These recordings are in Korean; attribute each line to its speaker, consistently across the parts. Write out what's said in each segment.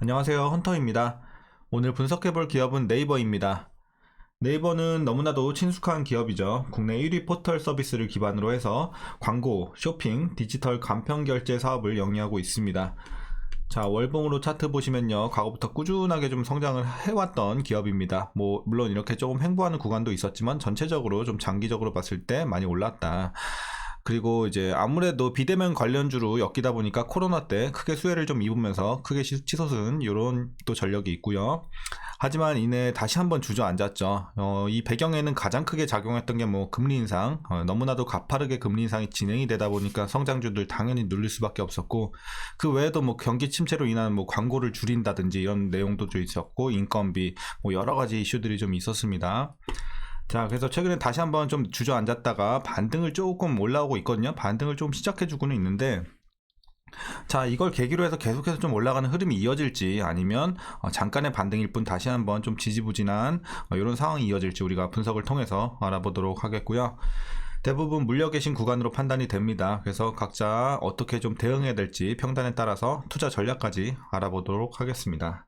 Speaker 1: 안녕하세요, 헌터입니다. 오늘 분석해볼 기업은 네이버입니다. 네이버는 너무나도 친숙한 기업이죠. 국내 1위 포털 서비스를 기반으로 해서 광고, 쇼핑, 디지털 간편 결제 사업을 영위하고 있습니다. 자, 월봉으로 차트 보시면요, 과거부터 꾸준하게 좀 성장을 해왔던 기업입니다. 물론 이렇게 조금 횡보하는 구간도 있었지만 전체적으로 좀 장기적으로 봤을 때 많이 올랐다. 그리고 이제 아무래도 비대면 관련주로 엮이다 보니까 코로나 때 크게 수혜를 좀 입으면서 크게 치솟은 이런 또 전력이 있고요. 하지만 이내 다시 한번 주저앉았죠. 이 배경에는 가장 크게 작용했던 게 금리 인상, 너무나도 가파르게 금리 인상이 진행이 되다 보니까 성장주들 당연히 눌릴 수밖에 없었고, 그 외에도 경기 침체로 인한 광고를 줄인다든지 이런 내용도 좀 있었고, 인건비, 여러 가지 이슈들이 좀 있었습니다. 자, 그래서 최근에 다시 한번 좀 주저앉았다가 반등을 조금 올라오고 있거든요. 반등을 좀 시작해주고는 있는데, 자, 이걸 계기로 해서 계속해서 좀 올라가는 흐름이 이어질지, 아니면 잠깐의 반등일 뿐 다시 한번 좀 지지부진한 이런 상황이 이어질지 우리가 분석을 통해서 알아보도록 하겠고요. 대부분 물려 계신 구간으로 판단이 됩니다. 그래서 각자 어떻게 좀 대응해야 될지 평단에 따라서 투자 전략까지 알아보도록 하겠습니다.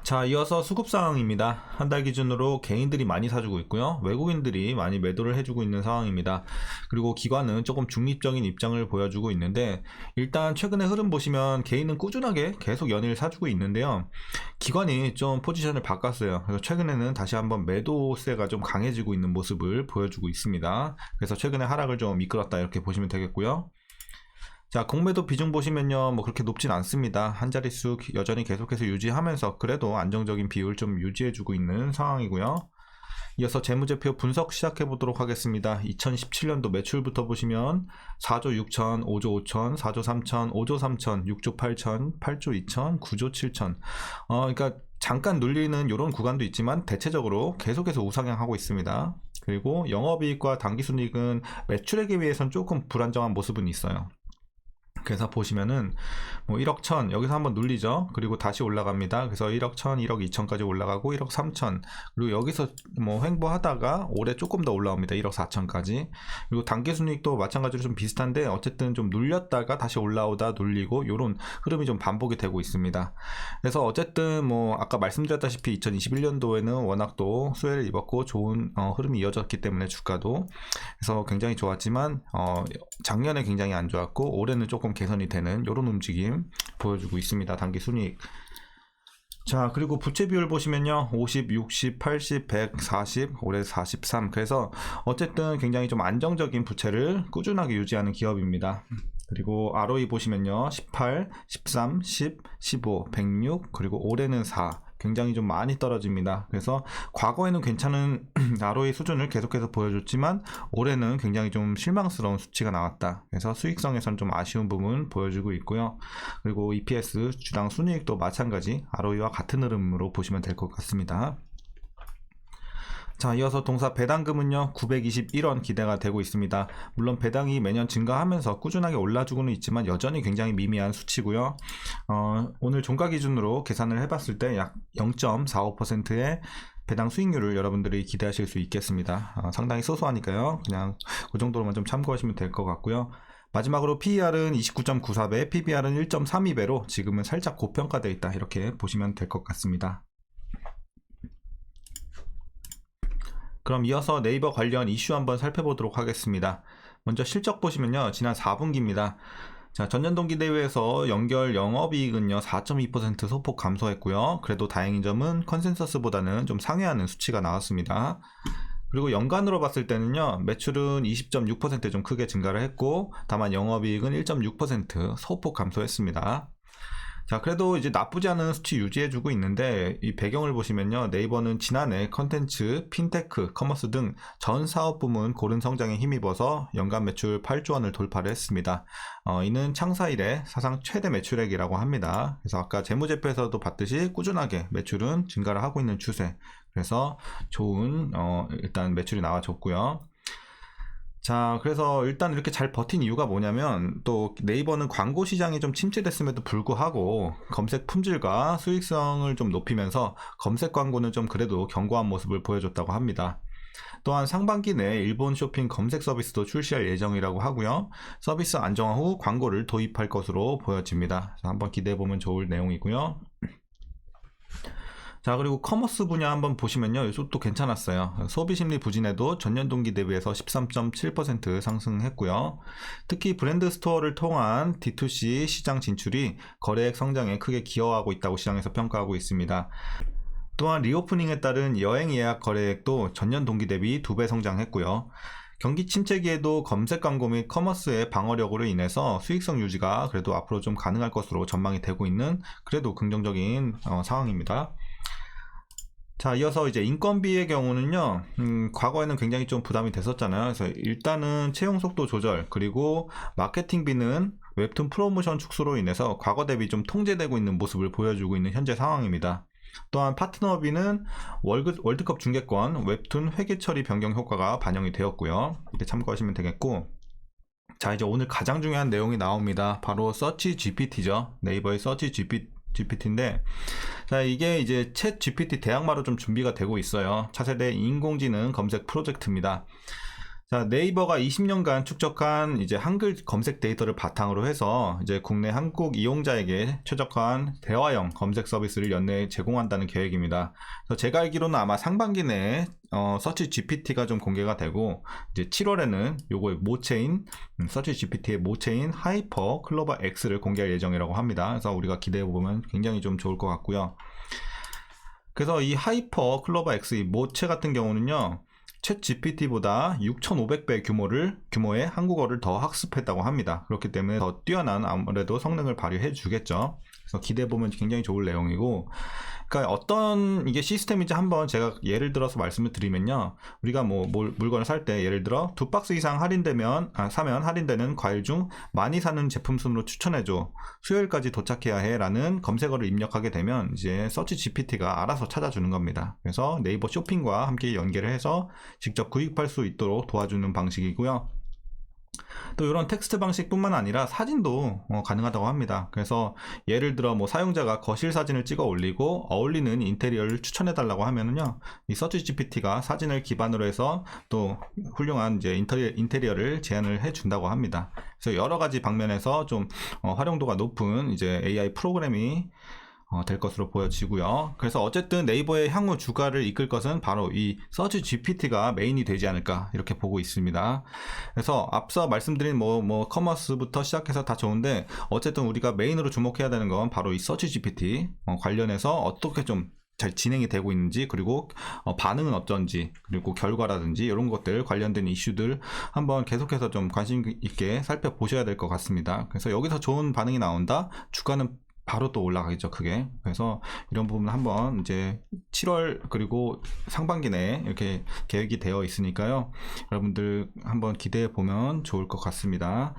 Speaker 1: 자, 이어서 수급 상황입니다. 한 달 기준으로 개인들이 많이 사주고 있고요. 외국인들이 많이 매도를 해주고 있는 상황입니다. 그리고 기관은 조금 중립적인 입장을 보여주고 있는데, 일단 최근의 흐름 보시면 개인은 꾸준하게 계속 연일 사주고 있는데요. 기관이 좀 포지션을 바꿨어요. 그래서 최근에는 다시 한번 매도세가 좀 강해지고 있는 모습을 보여주고 있습니다. 그래서 최근에 하락을 좀 이끌었다 이렇게 보시면 되겠고요. 자, 공매도 비중 보시면요, 그렇게 높진 않습니다. 한 자릿수 여전히 계속해서 유지하면서 그래도 안정적인 비율 좀 유지해주고 있는 상황이고요. 이어서 재무제표 분석 시작해 보도록 하겠습니다. 2017년도 매출부터 보시면 4조 6천, 5조 5천, 4조 3천, 5조 3천, 6조 8천, 8조 2천, 9조 7천. 그러니까 잠깐 눌리는 이런 구간도 있지만 대체적으로 계속해서 우상향하고 있습니다. 그리고 영업이익과 당기순이익은 매출액에 비해서는 조금 불안정한 모습은 있어요. 그래서 보시면은 1억 1000 여기서 한번 눌리죠. 그리고 다시 올라갑니다. 그래서 1억 1000, 1억 2000까지 올라가고 1억 3000, 그리고 여기서 횡보하다가 올해 조금 더 올라옵니다. 1억 4000까지. 그리고 단기순이익도 마찬가지로 좀 비슷한데 어쨌든 좀 눌렸다가 다시 올라오다 눌리고 이런 흐름이 좀 반복이 되고 있습니다. 그래서 어쨌든 아까 말씀드렸다시피 2021년도에는 워낙 또 수혜를 입었고 좋은 흐름이 이어졌기 때문에 주가도, 그래서 굉장히 좋았지만 작년에 굉장히 안 좋았고 올해는 조금 개선이 되는 이런 움직임 보여주고 있습니다. 단기 순이익. 자, 그리고 부채 비율 보시면요, 50, 60, 80, 100, 40, 올해 43. 그래서 어쨌든 굉장히 좀 안정적인 부채를 꾸준하게 유지하는 기업입니다. 그리고 ROE 보시면요, 18, 13, 10, 15, 106, 그리고 올해는 4. 굉장히 좀 많이 떨어집니다. 그래서 과거에는 괜찮은 ROE 수준을 계속해서 보여줬지만 올해는 굉장히 좀 실망스러운 수치가 나왔다. 그래서 수익성에서는 좀 아쉬운 부분 보여주고 있고요. 그리고 EPS, 주당 순이익도 마찬가지 ROE와 같은 흐름으로 보시면 될 것 같습니다. 자, 이어서 동사 배당금은요, 921원 기대가 되고 있습니다. 물론 배당이 매년 증가하면서 꾸준하게 올라주고는 있지만 여전히 굉장히 미미한 수치고요. 오늘 종가 기준으로 계산을 해봤을 때 약 0.45%의 배당 수익률을 여러분들이 기대하실 수 있겠습니다. 상당히 소소하니까요. 그냥 그 정도로만 좀 참고하시면 될 것 같고요. 마지막으로 PER은 29.94배, PBR은 1.32배로 지금은 살짝 고평가되어 있다, 이렇게 보시면 될 것 같습니다. 그럼 이어서 네이버 관련 이슈 한번 살펴보도록 하겠습니다. 먼저 실적 보시면요, 지난 4분기입니다. 자, 전년 동기 대비해서 연결 영업이익은요 4.2% 소폭 감소했고요. 그래도 다행인 점은 컨센서스보다는 좀 상회하는 수치가 나왔습니다. 그리고 연간으로 봤을 때는요, 매출은 20.6% 좀 크게 증가를 했고, 다만 영업이익은 1.6% 소폭 감소했습니다. 자, 그래도 이제 나쁘지 않은 수치 유지해주고 있는데, 이 배경을 보시면요, 네이버는 지난해 컨텐츠, 핀테크, 커머스 등 전 사업 부문 고른 성장에 힘입어서 연간 매출 8조 원을 돌파를 했습니다. 이는 창사 이래 사상 최대 매출액이라고 합니다. 그래서 아까 재무제표에서도 봤듯이 꾸준하게 매출은 증가를 하고 있는 추세. 그래서 좋은 일단 매출이 나와줬고요. 자, 그래서 일단 이렇게 잘 버틴 이유가 뭐냐면, 또 네이버는 광고 시장이 좀 침체됐음에도 불구하고 검색 품질과 수익성을 좀 높이면서 검색 광고는 좀 그래도 견고한 모습을 보여줬다고 합니다. 또한 상반기 내에 일본 쇼핑 검색 서비스도 출시할 예정이라고 하고요. 서비스 안정화 후 광고를 도입할 것으로 보여집니다. 한번 기대해보면 좋을 내용이고요. 자, 그리고 커머스 분야 한번 보시면요, 이것도 괜찮았어요. 소비심리 부진에도 전년 동기 대비해서 13.7% 상승했고요. 특히 브랜드 스토어를 통한 D2C 시장 진출이 거래액 성장에 크게 기여하고 있다고 시장에서 평가하고 있습니다. 또한 리오프닝에 따른 여행 예약 거래액도 전년 동기 대비 2배 성장했고요. 경기 침체기에도 검색 광고 및 커머스의 방어력으로 인해서 수익성 유지가 그래도 앞으로 좀 가능할 것으로 전망이 되고 있는 그래도 긍정적인 상황입니다. 자, 이어서 이제 인건비의 경우는요, 과거에는 굉장히 좀 부담이 됐었잖아요. 그래서 일단은 채용 속도 조절, 그리고 마케팅비는 웹툰 프로모션 축소로 인해서 과거 대비 좀 통제되고 있는 모습을 보여주고 있는 현재 상황입니다. 또한 파트너비는 월드컵 중계권 웹툰 회계 처리 변경 효과가 반영이 되었고요. 이렇게 참고하시면 되겠고, 자, 이제 오늘 가장 중요한 내용이 나옵니다. 바로 서치 GPT죠. 네이버의 서치 GPT인데, 자, 이게 이제 챗 GPT 대항마로 좀 준비가 되고 있어요. 차세대 인공지능 검색 프로젝트입니다. 자, 네이버가 20년간 축적한 이제 한글 검색 데이터를 바탕으로 해서 이제 국내 한국 이용자에게 최적화한 대화형 검색 서비스를 연내에 제공한다는 계획입니다. 그래서 제가 알기로는 아마 상반기 내에 서치 GPT가 좀 공개가 되고, 이제 7월에는 요거의 모체인 서치 GPT의 모체인 하이퍼 클로버 X를 공개할 예정이라고 합니다. 그래서 우리가 기대해 보면 굉장히 좀 좋을 것 같고요. 그래서 이 하이퍼 클로버 X 이 모체 같은 경우는요, 챗 GPT보다 6,500배 규모의 한국어를 더 학습했다고 합니다. 그렇기 때문에 더 뛰어난 아무래도 성능을 발휘해 주겠죠. 그래서 기대해보면 굉장히 좋을 내용이고, 그러니까 어떤 이게 시스템인지 한번 제가 예를 들어서 말씀을 드리면요, 우리가 뭐 물건을 살 때 예를 들어 2박스 이상 사면 할인되는 과일 중 많이 사는 제품 순으로 추천해줘, 수요일까지 도착해야 해 라는 검색어를 입력하게 되면 이제 서치 GPT가 알아서 찾아주는 겁니다. 그래서 네이버 쇼핑과 함께 연계를 해서 직접 구입할 수 있도록 도와주는 방식이고요. 또 이런 텍스트 방식뿐만 아니라 사진도 가능하다고 합니다. 그래서 예를 들어 뭐 사용자가 거실 사진을 찍어 올리고 어울리는 인테리어를 추천해 달라고 하면은요, 이 서치 GPT가 사진을 기반으로 해서 또 훌륭한 이제 인테리어를 제안을 해 준다고 합니다. 그래서 여러 가지 방면에서 좀 활용도가 높은 이제 AI 프로그램이 될 것으로 보여지고요. 그래서 어쨌든 네이버의 향후 주가를 이끌 것은 바로 이 서치 GPT가 메인이 되지 않을까 이렇게 보고 있습니다. 그래서 앞서 말씀드린 뭐 커머스부터 시작해서 다 좋은데, 어쨌든 우리가 메인으로 주목해야 되는 건 바로 이 서치 GPT 관련해서 어떻게 좀 잘 진행이 되고 있는지, 그리고 반응은 어쩐지, 그리고 결과라든지 이런 것들 관련된 이슈들 한번 계속해서 좀 관심 있게 살펴보셔야 될 것 같습니다. 그래서 여기서 좋은 반응이 나온다, 주가는 바로 또 올라가겠죠, 크게. 그래서 이런 부분 한번 이제 7월 그리고 상반기 내에 이렇게 계획이 되어 있으니까요, 여러분들 한번 기대해 보면 좋을 것 같습니다.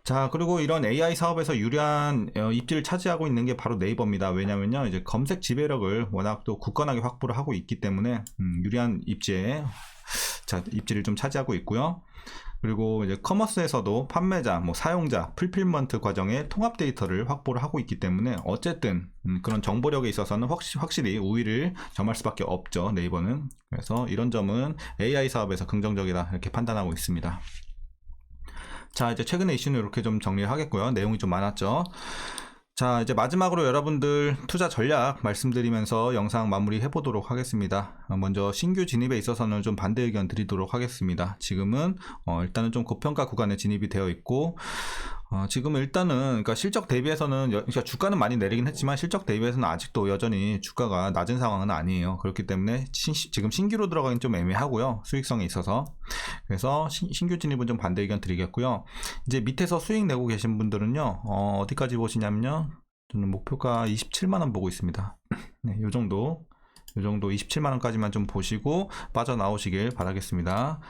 Speaker 1: 자, 그리고 이런 AI 사업에서 유리한 입지를 차지하고 있는 게 바로 네이버입니다. 왜냐면요, 이제 검색 지배력을 워낙 또 굳건하게 확보를 하고 있기 때문에 유리한 입지를 좀 차지하고 있고요. 그리고 이제 커머스에서도 판매자, 사용자, 풀필먼트 과정의 통합 데이터를 확보를 하고 있기 때문에 어쨌든 그런 정보력에 있어서는 확실히 우위를 점할 수밖에 없죠, 네이버는. 그래서 이런 점은 AI 사업에서 긍정적이다 이렇게 판단하고 있습니다. 자, 이제 최근의 이슈는 이렇게 좀 정리를 하겠고요. 내용이 좀 많았죠. 자, 이제 마지막으로 여러분들 투자 전략 말씀드리면서 영상 마무리 해보도록 하겠습니다. 먼저 신규 진입에 있어서는 좀 반대 의견 드리도록 하겠습니다. 지금은 일단은 좀 고평가 구간에 진입이 되어 있고, 지금 일단은 그러니까 실적 대비해서는 그러니까 주가는 많이 내리긴 했지만 실적 대비해서는 아직도 여전히 주가가 낮은 상황은 아니에요. 그렇기 때문에 지금 신규로 들어가긴 좀 애매하고요, 수익성에 있어서. 그래서 신규 진입은 좀 반대 의견 드리겠고요. 이제 밑에서 수익 내고 계신 분들은요, 어디까지 보시냐면요, 저는 목표가 27만원 보고 있습니다. 네, 요 정도 27만원까지만 좀 보시고 빠져나오시길 바라겠습니다.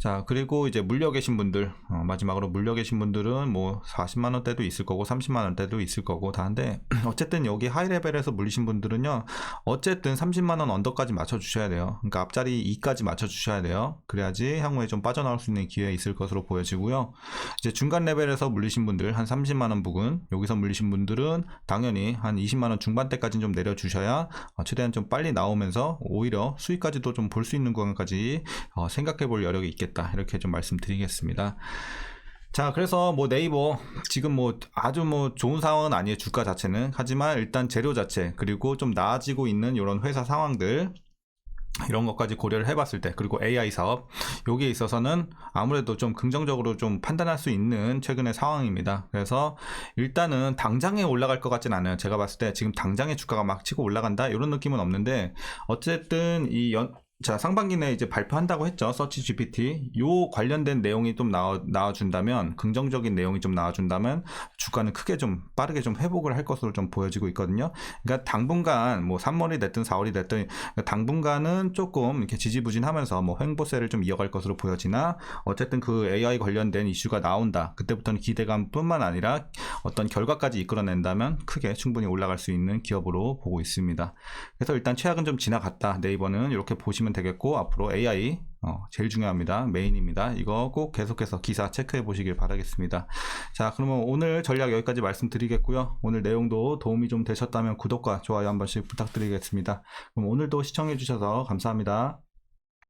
Speaker 1: 자, 그리고 이제 물려 계신 분들, 마지막으로 물려 계신 분들은 뭐 40만원대도 있을 거고 30만원대도 있을 거고 다 한데, 어쨌든 여기 하이 레벨에서 물리신 분들은요, 어쨌든 30만원 언더까지 맞춰주셔야 돼요. 그러니까 앞자리 2까지 맞춰주셔야 돼요. 그래야지 향후에 좀 빠져나올 수 있는 기회 있을 것으로 보여지고요. 이제 중간 레벨에서 물리신 분들, 한 30만원 부근, 여기서 물리신 분들은 당연히 한 20만원 중반대까지 좀 내려주셔야 최대한 좀 빨리 나오면서 오히려 수익까지도 좀 볼 수 있는 구간까지 생각해 볼 여력이 있겠다, 이렇게 좀 말씀드리겠습니다. 자, 그래서 뭐 네이버 지금 뭐 아주 뭐 좋은 상황은 아니에요, 주가 자체는. 하지만 일단 재료 자체, 그리고 좀 나아지고 있는 이런 회사 상황들, 이런 것까지 고려를 해봤을 때, 그리고 AI 사업, 여기에 있어서는 아무래도 좀 긍정적으로 좀 판단할 수 있는 최근의 상황입니다. 그래서 일단은 당장에 올라갈 것 같진 않아요. 제가 봤을 때 지금 당장에 주가가 막 치고 올라간다 이런 느낌은 없는데, 어쨌든 자, 상반기 내에 이제 발표한다고 했죠. 서치 GPT. 요 관련된 내용이 좀 나와준다면, 긍정적인 내용이 좀 나와준다면, 주가는 크게 좀 빠르게 좀 회복을 할 것으로 좀 보여지고 있거든요. 그러니까 당분간, 뭐 3월이 됐든 4월이 됐든, 당분간은 조금 이렇게 지지부진하면서 뭐 횡보세를 좀 이어갈 것으로 보여지나, 어쨌든 그 AI 관련된 이슈가 나온다. 그때부터는 기대감뿐만 아니라 어떤 결과까지 이끌어낸다면 크게 충분히 올라갈 수 있는 기업으로 보고 있습니다. 그래서 일단 최악은 좀 지나갔다. 네이버는 이렇게 보시면 되겠고, 앞으로 AI 제일 중요합니다. 메인입니다. 이거 꼭 계속해서 기사 체크해 보시길 바라겠습니다. 자, 그러면 오늘 전략 여기까지 말씀드리겠고요. 오늘 내용도 도움이 좀 되셨다면 구독과 좋아요 한 번씩 부탁드리겠습니다. 그럼 오늘도 시청해 주셔서 감사합니다.